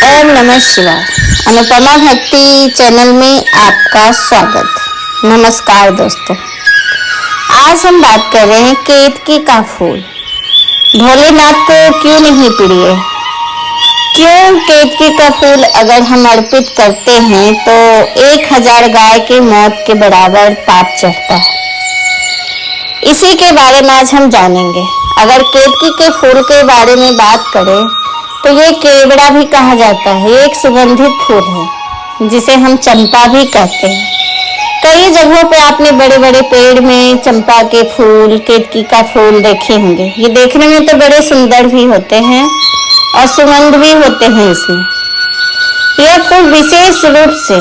ओम नमः शिवाय। अनुपमा भक्ति चैनल में आपका स्वागत। नमस्कार दोस्तों, आज हम बात कर रहे हैं केतकी का फूल। भोलेनाथ को क्यों नहीं प्रिय? क्यों केतकी का फूल अगर हम अर्पित करते हैं तो 1000 गाय की मौत के बराबर पाप चढ़ता है। इसी के बारे में आज हम जानेंगे। अगर केतकी के फूल के बारे में बात करें तो ये केवड़ा भी कहा जाता है। ये एक सुगंधित फूल है जिसे हम चंपा भी कहते हैं। कई जगहों पे आपने बड़े बड़े पेड़ में चंपा के फूल, केतकी का फूल देखे होंगे। ये देखने में तो बड़े सुंदर भी होते हैं और सुगंध भी होते हैं इसमें। यह फूल विशेष रूप से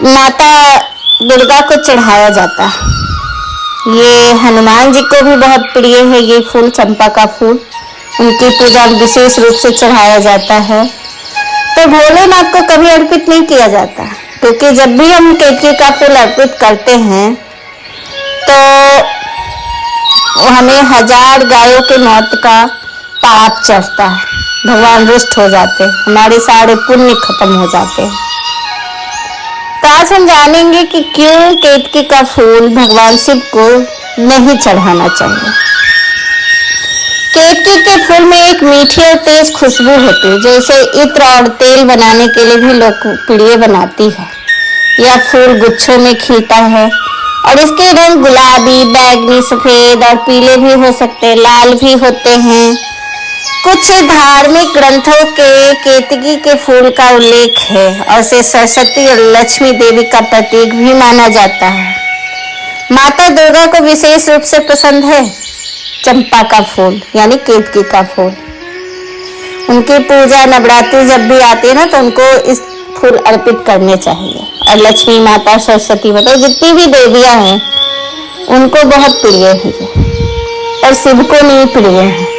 माता दुर्गा को चढ़ाया जाता है। ये हनुमान जी को भी बहुत प्रिय है। ये फूल, चंपा का फूल, उनकी पूजा विशेष रूप से चढ़ाया जाता है। तो भोलेनाथ को कभी अर्पित नहीं किया जाता, क्योंकि जब भी हम केतकी का फूल अर्पित करते हैं तो हमें 1000 गायों की मौत का पाप चढ़ता है। भगवान रुष्ट हो जाते हैं, हमारे सारे पुण्य खत्म हो जाते हैं। तो आज हम जानेंगे कि क्यों केतकी का फूल भगवान शिव को नहीं चढ़ाना चाहिए। केतकी के फूल में एक मीठी और तेज खुशबू होती है, जो इसे इत्र और तेल बनाने के लिए भी लोकप्रिय बनाती है। यह फूल गुच्छों में खिलता है और इसके रंग गुलाबी, बैंगनी, सफेद और पीले भी हो सकते हैं, लाल भी होते हैं। कुछ धार्मिक ग्रंथों के केतकी के फूल का उल्लेख है और इसे सरस्वती और लक्ष्मी देवी का प्रतीक भी माना जाता है। माता दुर्गा को विशेष रूप से पसंद है चंपा का फूल यानी केतकी का फूल। उनकी पूजा नवरात्रि जब भी आती है ना तो उनको इस फूल अर्पित करने चाहिए। और लक्ष्मी माता, सरस्वती माता, जितनी भी देवियां हैं उनको बहुत प्रिय है और शिव को नहीं प्रिय है।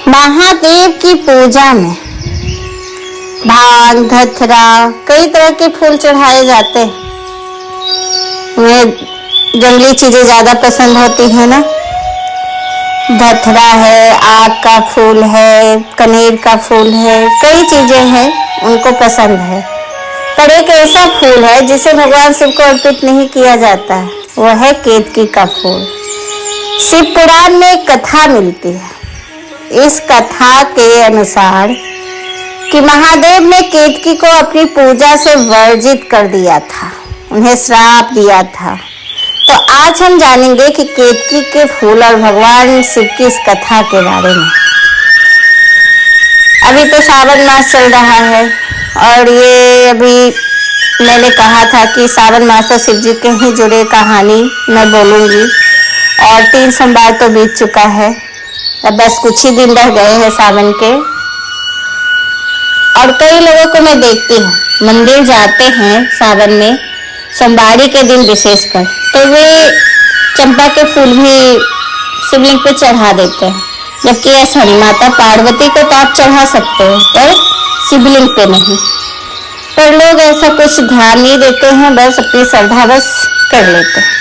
महादेव की पूजा में भांग, धतरा, कई तरह के फूल चढ़ाए जाते हैं। उन्हें जंगली चीजें ज्यादा पसंद होती है ना। धतरा है, आग का फूल है, कनेर का फूल है, कई चीजें हैं उनको पसंद है। पर एक ऐसा फूल है जिसे भगवान शिव को अर्पित नहीं किया जाता है, वह है केतकी का फूल। शिव पुराण में एक कथा मिलती है। इस कथा के अनुसार कि महादेव ने केतकी को अपनी पूजा से वर्जित कर दिया था, उन्हें श्राप दिया था। तो आज हम जानेंगे कि केतकी के फूल और भगवान शिव की इस कथा के बारे में। अभी तो सावन मास चल रहा है और ये अभी मैंने कहा था कि सावन मास से शिव जी के ही जुड़े कहानी मैं बोलूंगी। और 3 सोमवार तो बीत चुका है, अब बस कुछ ही दिन रह गए हैं सावन के। और कई लोगों को मैं देखती हूँ मंदिर जाते हैं सावन में, सोमवारी के दिन विशेषकर, तो वे चंपा के फूल भी शिवलिंग पे चढ़ा देते हैं। जबकि ऐसा नहीं, माता पार्वती को तो आप चढ़ा सकते हो पर शिवलिंग पे नहीं। पर लोग ऐसा कुछ ध्यान नहीं देते हैं, बस अपनी श्रद्धा बस कर लेते हैं।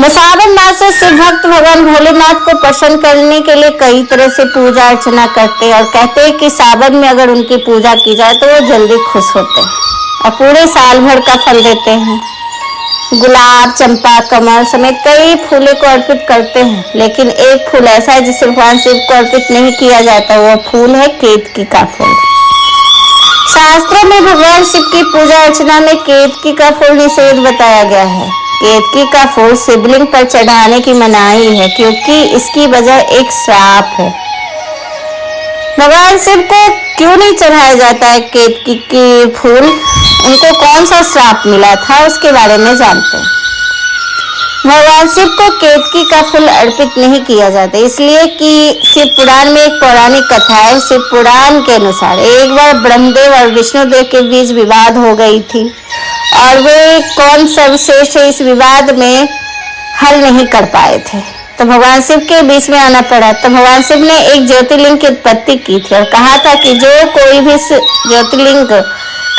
सावन मास से शिव भक्त भगवान भोलेनाथ को प्रसन्न करने के लिए कई तरह से पूजा अर्चना करते हैं और कहते हैं कि सावन में अगर उनकी पूजा की जाए तो वो जल्दी खुश होते हैं और पूरे साल भर का फल देते हैं। गुलाब, चंपा, कमल समेत कई फूलों को अर्पित करते हैं, लेकिन एक फूल ऐसा है जिसे भगवान शिव को अर्पित नहीं किया जाता, वो फूल है केतकी का फूल। शास्त्रों में भगवान शिव की पूजा अर्चना में केतकी का फूल निषेध बताया गया है। केतकी का फूल शिवलिंग पर चढ़ाने की मनाही है क्योंकि इसकी वजह एक श्राप है। भगवान शिव को क्यों नहीं चढ़ाया जाता है केतकी के फूल? उनको कौन सा श्राप मिला था उसके बारे में जानते हैं। भगवान शिव को केतकी का फूल अर्पित नहीं किया जाता इसलिए कि शिव पुराण में एक पौराणिक कथा है। शिव पुराण के अनुसार एक बार ब्रह्मदेव और विष्णुदेव के बीच विवाद हो गई थी और वे कौन सर्वश्रेष्ठ है इस विवाद में हल नहीं कर पाए थे, तो भगवान शिव के बीच में आना पड़ा। तो भगवान शिव ने एक ज्योतिर्लिंग की उत्पत्ति की थी और कहा था कि जो कोई भी ज्योतिर्लिंग का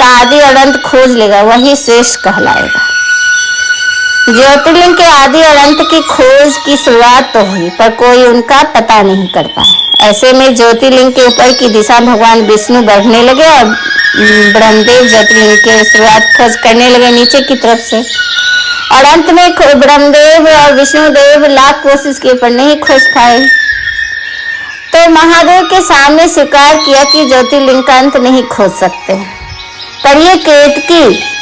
आदि और अंत खोज लेगा वही श्रेष्ठ कहलाएगा। ज्योतिर्लिंग के आदि और अंत की खोज की शुरुआत तो हुई, पर कोई उनका पता नहीं कर पाया। ऐसे में ज्योतिर्लिंग के ऊपर की दिशा भगवान विष्णु बढ़ने लगे और ब्रह्मदेव ज्योतिर्लिंग की शुरुआत खोज करने लगे नीचे की तरफ से, और अंत में ब्रह्मदेव और विष्णुदेव लाख कोशिश किए पर नहीं खोज पाए। तो महादेव के सामने स्वीकार किया कि ज्योतिर्लिंग का अंत नहीं खोज सकते, पर ये केतकी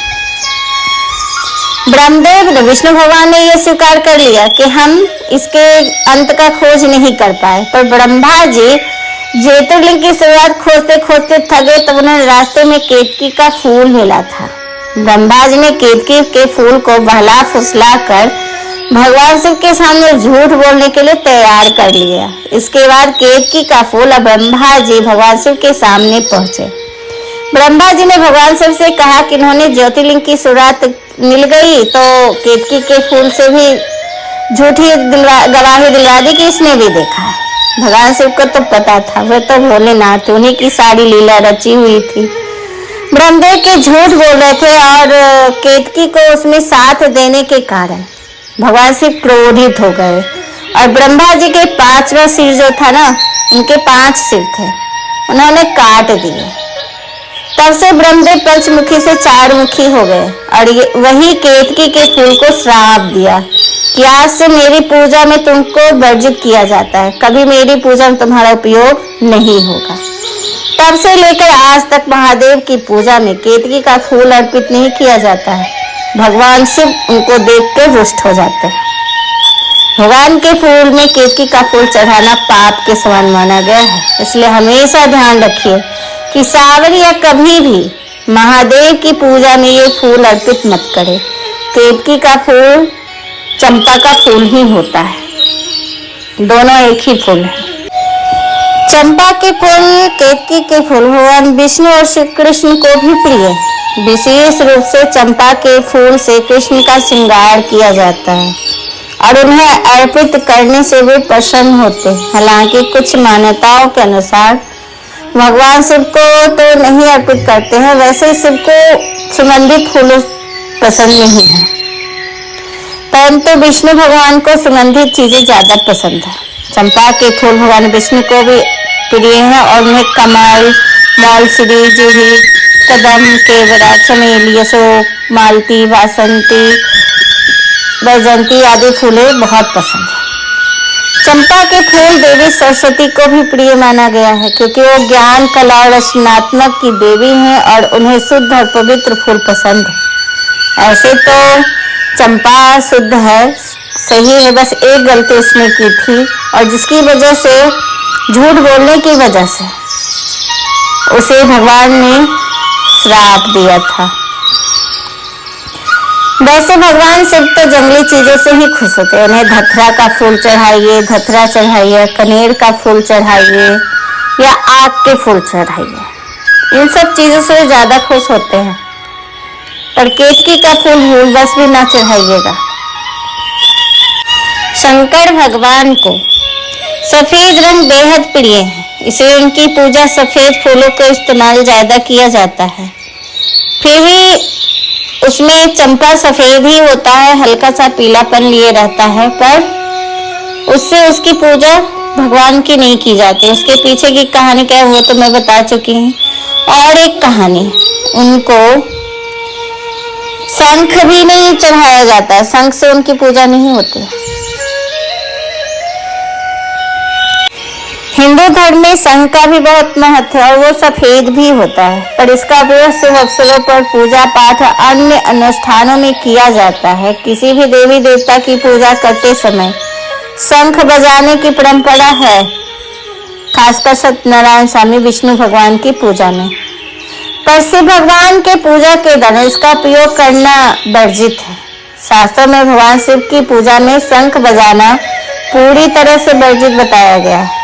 ब्रह्मदेव ने, विष्णु भगवान ने यह स्वीकार कर लिया कि हम इसके अंत का खोज नहीं कर पाए। पर ब्रह्मा जी ज्योतिर्लिंग की शुरुआत खोजते खोजते थक गए, तब उन्हें रास्ते में केतकी का फूल मिला था। ब्रह्मा जी ने केतकी के फूल को बहला फुसला कर भगवान शिव के सामने झूठ बोलने के लिए तैयार कर लिया। इसके बाद केतकी का फूल और ब्रह्मा जी भगवान शिव के सामने पहुंचे। ब्रह्मा जी ने भगवान शिव से कहा कि उन्होंने ज्योतिर्लिंग की शुरुआत मिल गई तो केतकी के फूल से भी झूठी गवाही दिलवा दी कि इसने भी देखा है। भगवान शिव को तो पता था, वे तो भोलेनाथ, उन्हीं की सारी लीला रची हुई थी। ब्रह्मदेव के झूठ बोल रहे थे और केतकी को उसमें साथ देने के कारण भगवान शिव क्रोधित हो गए और ब्रह्मा जी के 5वां सिर जो था ना, उनके 5 सिर थे, उन्होंने काट दिए। तब से ब्रह्मदेव पंचमुखी से 4 मुखी हो गए और वही केतकी के फूल को श्राप दिया कि आज से मेरी पूजा में तुमको वर्जित किया जाता है, कभी मेरी पूजा में तुम्हारा उपयोग नहीं होगा। तब से लेकर आज तक महादेव की पूजा में केतकी का फूल अर्पित नहीं किया जाता है। भगवान शिव उनको देख के रुष्ट हो जाते हैं। भगवान के फूल में केतकी का फूल चढ़ाना पाप के समान माना गया है, इसलिए हमेशा ध्यान रखिए कि सावन या कभी भी महादेव की पूजा में ये फूल अर्पित मत करें। केतकी का फूल चंपा का फूल ही होता है, दोनों एक ही फूल है। चंपा के फूल, केतकी के फूल भगवान विष्णु और श्री कृष्ण को भी प्रिय है। विशेष रूप से चंपा के फूल से कृष्ण का श्रृंगार किया जाता है और उन्हें अर्पित करने से वे प्रसन्न होते हैं। हालांकि कुछ मान्यताओं के अनुसार भगवान शिव को तो नहीं अर्पित करते हैं, वैसे शिव को सुगंधित फूल पसंद नहीं है, परंतु विष्णु भगवान को सुगंधित चीजें ज्यादा पसंद है। चंपा के फूल भगवान विष्णु को भी प्रिय है और उन्हें कमल, मौलश्री, जूही, कदम, केवड़ा, चमेली, अशोक, मालती, वासंती, बैजंती आदि फूलें बहुत पसंद है। चंपा के फूल देवी सरस्वती को भी प्रिय माना गया है, क्योंकि वो ज्ञान, कला और रचनात्मक की देवी हैं और उन्हें शुद्ध और पवित्र फूल पसंद है। ऐसे तो चंपा शुद्ध है, सही है, बस एक गलती उसने की थी और जिसकी वजह से, झूठ बोलने की वजह से उसे भगवान ने श्राप दिया था। वैसे भगवान शिव तो जंगली चीजों से ही खुश होते हैं। उन्हें धतरा का फूल चढ़ाइए, धतरा चढ़ाइए, कनेर का फूल चढ़ाइए या आग के फूल चढ़ाइए, इन सब चीजों से ज्यादा खुश होते हैं। पर केतकी का फूल बस भी ना चढ़ाइएगा। शंकर भगवान को सफेद रंग बेहद प्रिय है, इसलिए उनकी पूजा सफेद फूलों को इस्तेमाल ज्यादा किया जाता है। फिर भी उसमें चंपा सफेद ही होता है, हल्का सा पीलापन लिए रहता है, पर उससे उसकी पूजा भगवान की नहीं की जाती। उसके पीछे की कहानी क्या है वो तो मैं बता चुकी हूँ। और एक कहानी, उनको शंख भी नहीं चढ़ाया जाता है, शंख से उनकी पूजा नहीं होती। हिंदू धर्म में शंख का भी बहुत महत्व है और वो सफेद भी होता है, पर इसका उपयोग शुभ अवसरों पर पूजा पाठ और अन्य अनुष्ठानों में किया जाता है। किसी भी देवी देवता की पूजा करते समय शंख बजाने की परंपरा है, खासकर सत्यनारायण स्वामी विष्णु भगवान की पूजा में। पर शिव भगवान के पूजा के दौरान इसका उपयोग करना वर्जित है। शास्त्रों में भगवान शिव की पूजा में शंख बजाना पूरी तरह से वर्जित बताया गया है।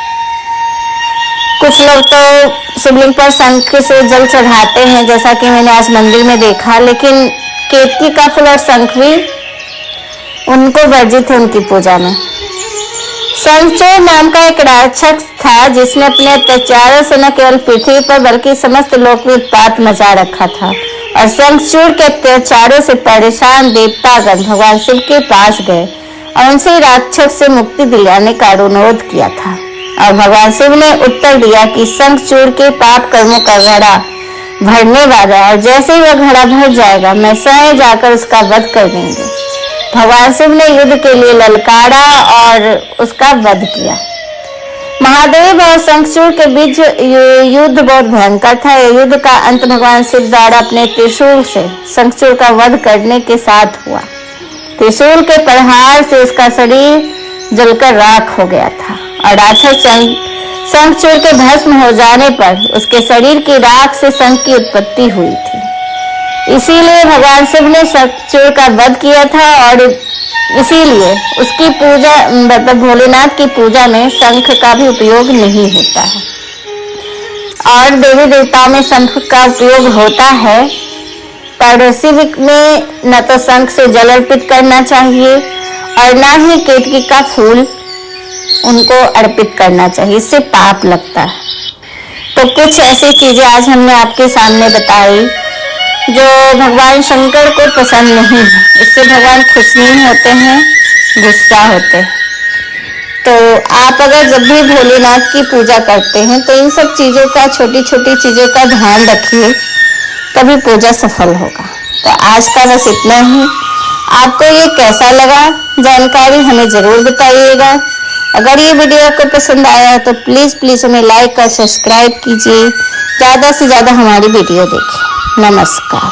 कुछ लोग तो शिवलिंग पर शंख से जल चढ़ाते हैं, जैसा कि मैंने आज मंदिर में देखा, लेकिन केतकी का फूल और शंख भी उनको वर्जित है उनकी पूजा में। शंखचूड़ नाम का एक राक्षस था जिसने अपने अत्याचारों से न केवल पृथ्वी पर बल्कि समस्त लोक में उत्पात मचा रखा था और शंखचूड़ के अत्याचारों से परेशान देवतागण भगवान शिव के पास गए और उनसे राक्षस से मुक्ति दिलाने का अनुरोध किया था। और भगवान शिव ने उत्तर दिया कि शंखचूड़ के पाप कर्मों का घड़ा भरने वाला है, और जैसे ही वह घड़ा भर जाएगा मैं स्वयं जाकर उसका वध कर देंगे। भगवान शिव ने युद्ध के लिए ललकारा और उसका वध किया। महादेव और शंखचूड़ के बीच युद्ध बहुत भयंकर था। युद्ध का अंत भगवान शिव द्वारा अपने त्रिशूल से शंखचूड़ का वध करने के साथ हुआ। त्रिशूल के प्रहार से उसका शरीर जलकर राख हो गया था और राक्षस शंखचूड़ के भस्म हो जाने पर उसके शरीर की राख से शंख की उत्पत्ति हुई थी। इसीलिए भगवान शिव ने शंखचूड़ का वध किया था और इसीलिए उसकी पूजा मतलब भोलेनाथ की पूजा में शंख का भी उपयोग नहीं होता है। और देवी देवताओं में शंख का उपयोग होता है, पर शिव में न तो शंख से जल अर्पित करना चाहिए और न ही केतकी का फूल उनको अर्पित करना चाहिए, इससे पाप लगता है। तो कुछ ऐसी चीजें आज हमने आपके सामने बताई जो भगवान शंकर को पसंद नहीं है। इससे भगवान खुश नहीं होते हैं, गुस्सा होते हैं। तो आप अगर जब भी भोलेनाथ की पूजा करते हैं तो इन सब चीजों का, छोटी छोटी चीजों का ध्यान रखिए, तभी पूजा सफल होगा। तो आज का बस इतना ही। आपको ये कैसा लगा जानकारी हमें जरूर बताइएगा। अगर ये वीडियो आपको पसंद आया तो प्लीज हमें लाइक और सब्सक्राइब कीजिए। ज्यादा से ज्यादा हमारी वीडियो देखें। नमस्कार।